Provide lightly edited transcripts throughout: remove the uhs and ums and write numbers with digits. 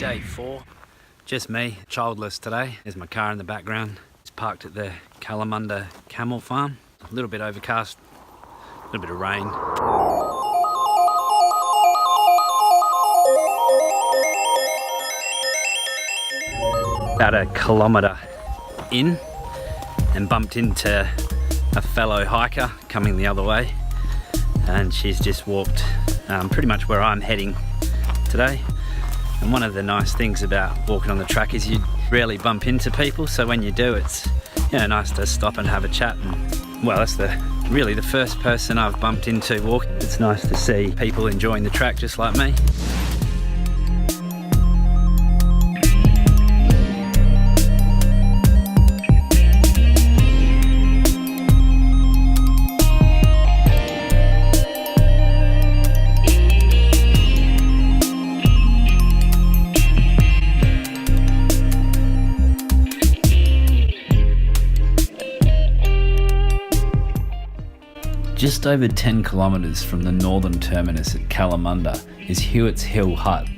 Day 4. Just me, childless today. There's my car in the background. It's parked at the Kalamunda Camel Farm. A little bit overcast, a little bit of rain. About a kilometre in and bumped into a fellow hiker coming the other way, and she's just walked pretty much where I'm heading today. And one of the nice things about walking on the track is you rarely bump into people, so when you do, it's nice to stop and have a chat. And well, that's really the first person I've bumped into walking. It's nice to see people enjoying the track just like me. Just over 10 kilometres from the northern terminus at Kalamunda is Hewitt's Hill Hut.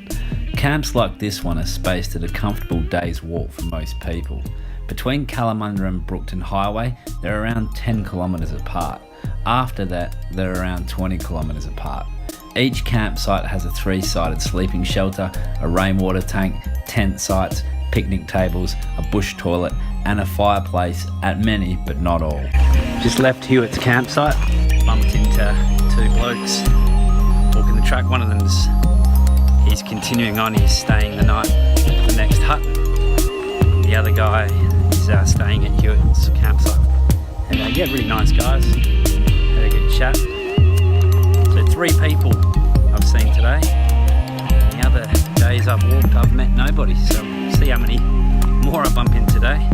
Camps like this one are spaced at a comfortable day's walk for most people. Between Kalamunda and Brookton Highway, they're around 10 kilometres apart. After that, they're around 20 kilometres apart. Each campsite has a 3-sided sleeping shelter, a rainwater tank, tent sites, picnic tables, a bush toilet and a fireplace at many, but not all. Just left Hewitt's campsite. Bumped into 2 blokes walking the track. One of he's continuing on, he's staying the night at the next hut. The other guy is staying at Hewitt's campsite. And really nice guys, had a good chat. So 3 people I've seen today. The other days I've walked, I've met nobody, so we'll see how many more I bump in today.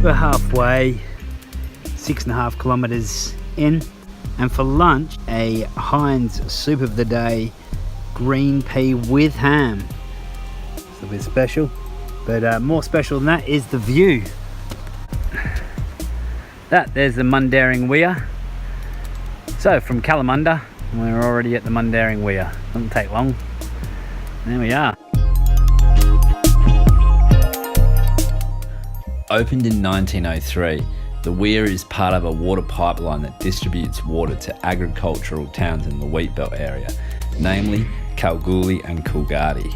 We're halfway, 6.5 kilometres in, and for lunch, a Heinz soup of the day, green pea with ham. It's a bit special, but more special than that is the view. There's the Mundaring Wier. So from Kalamunda, we're already at the Mundaring Wier. Doesn't take long. There we are. Opened in 1903, the Wier is part of a water pipeline that distributes water to agricultural towns in the Wheatbelt area, namely Kalgoorlie and Coolgardie.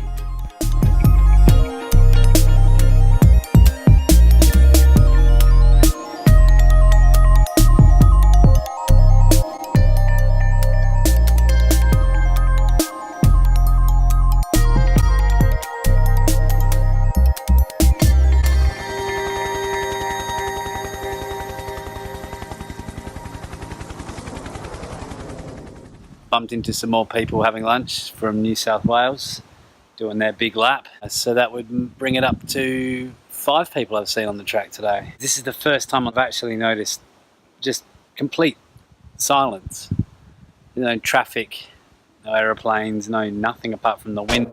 Bumped into some more people having lunch from New South Wales doing their big lap, so that would bring it up to 5 people I've seen on the track today. This is the first time I've actually noticed just complete silence. No traffic, no aeroplanes, no nothing apart from the wind.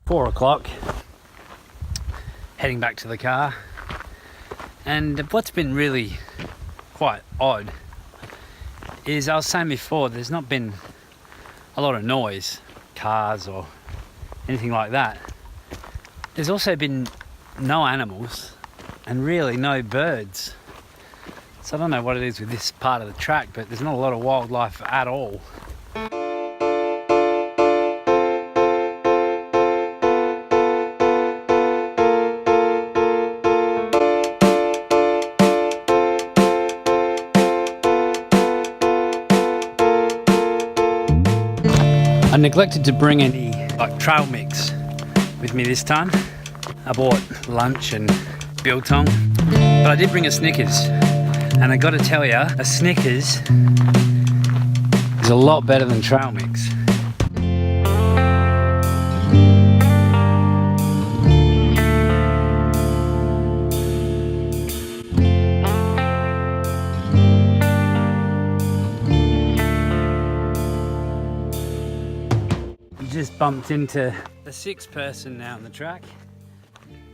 4 o'clock, heading back to the car. And what's been really quite odd is, I was saying before, there's not been a lot of noise, cars or anything like that. There's also been no animals and really no birds. So I don't know what it is with this part of the track, but there's not a lot of wildlife at all. I neglected to bring any trail mix with me this time. I bought lunch and biltong, but I did bring a Snickers. And I gotta tell you, a Snickers is a lot better than trail mix. You just bumped into the sixth person now on the track.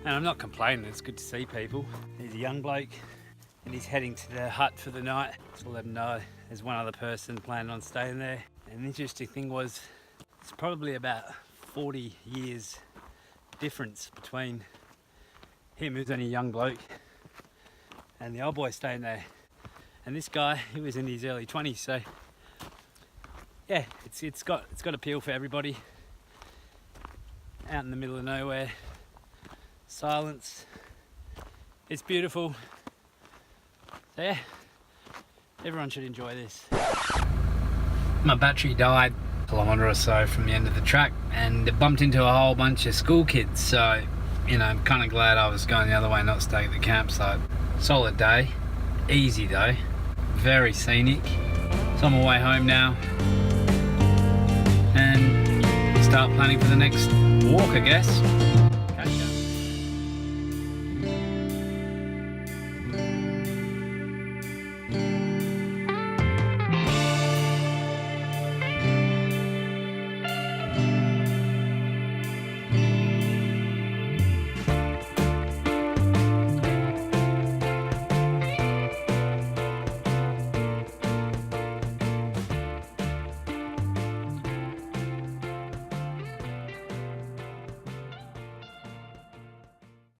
And I'm not complaining, it's good to see people. There's a young bloke and he's heading to the hut for the night. So let him know there's one other person planning on staying there. And the interesting thing was, it's probably about 40 years difference between him, who's only a young bloke, and the old boy staying there. And this guy, he was in his early 20s, so yeah, it's got appeal for everybody. Out in the middle of nowhere, silence, it's beautiful. So yeah, everyone should enjoy this. My battery died a kilometre or so from the end of the track, and it bumped into a whole bunch of school kids, so you know, I'm kind of glad I was going the other way, not staying at the campsite. Solid day, easy though, very scenic. So I'm on my way home now and start planning for the next walk, I guess.